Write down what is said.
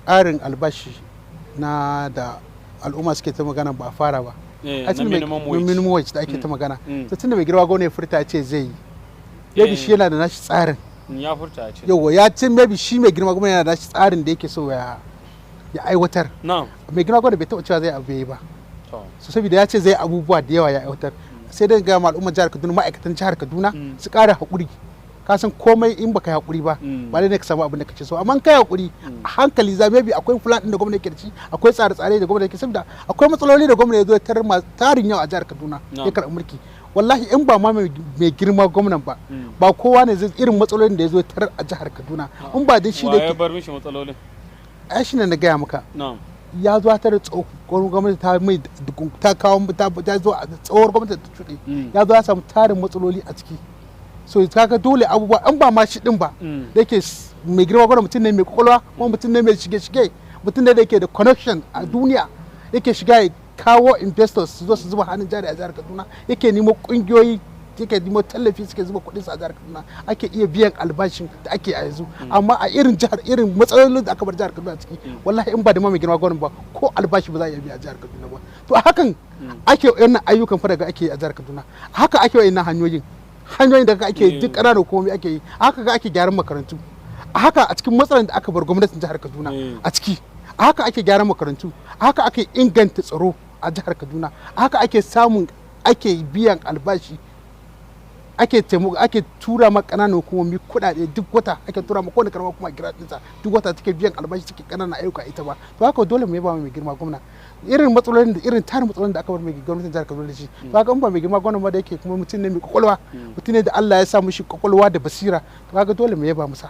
ƙarin albashi na da al'umma suke ta magana ba fara ba na minimum wage da ake ta magana to tunda mai girma gwamnati furta ce zai yi maybe shi yana da nashi tsarin ya furta ce yawa ya ce maybe shi mai girma gwamnati yana da nashi tsarin da yake so ya aiwatar mai girma gwamnati bai taɓa cewa zai abu ba so saboda ya ce zai abubuwa da yawa ya aiwatar sai dai ga al'ummar jihar Kaduna ma'aikatan jihar Kaduna su ƙara haƙuri ka san komai in baka haƙuri ba ba dai ne ka samu abin da kace so amma kai haƙuri a hankali za maybe akwai plan din da gwamnati ke da shi akwai tsare-tsare da gwamnati ke saboda akwai matsaloli da gwamnati ya zo tarin yau a jihar Kaduna ya karɓi mulki wallahi in ba ma mai girma gwamnan ba kowa ne zai irin matsalolin da ya zo tarar a jihar Kaduna in ba dai shi da ya bar mishi matsalolin ai shi ne na gaya maka ya zo ta da tsohon gwamnati ta kawo ta zo a tsohon gwamnati ta cuɗe ya zo ya samu tarin matsaloli a ciki so kaga dole abubuwa an ba ma shi din ba da yake mai girma gwamnati mutum ne mai kwakwalwa kuma mutum ne mai shige-shige mutum ne da yake da connection a duniya yake shiga ya kawo investors su zo su zuba hannun jari a jihar Kaduna yake nemo kungiyoyi yake nemo tallafi suke zuba kuɗin su a jihar Kaduna ake iya biyan albashin da ake a yanzu amma a irin matsalolin da aka bar jihar Kaduna ciki wallahi in ba da mai girma gwamnati ba ko albashi ba za a iya biya a jihar Kaduna ba to a hakan ake wannan ayyukan fa daga ake a jihar Kaduna haka ake wayannan hanyoyin da ake duk ƙananan hukumomi ake yi haka ga ake gyaran makarantu haka a cikin matsalar da aka bar gwamnatin jihar Kaduna a ciki haka ake gyaran makarantu haka ake inganta tsaro a jihar Kaduna haka ake biyan albashi ake tura ma ƙananan hukumomi kuɗaɗe duk wata ake tura ma kowane karamar kuma gira ɗinsa duk wata take biyan albashi take ƙananan ayyuka ita ba to haka dole mu yaba mai girma gwamna irin tarin matsalolin da aka bar mai gwamnatin jihar Kaduna da shi to haka in ba mai girma gwamna ba da yake kuma mutum ne mai kwakwalwa mutum ne da Allah ya sa mishi kwakwalwa da basira to haka dole mu yaba masa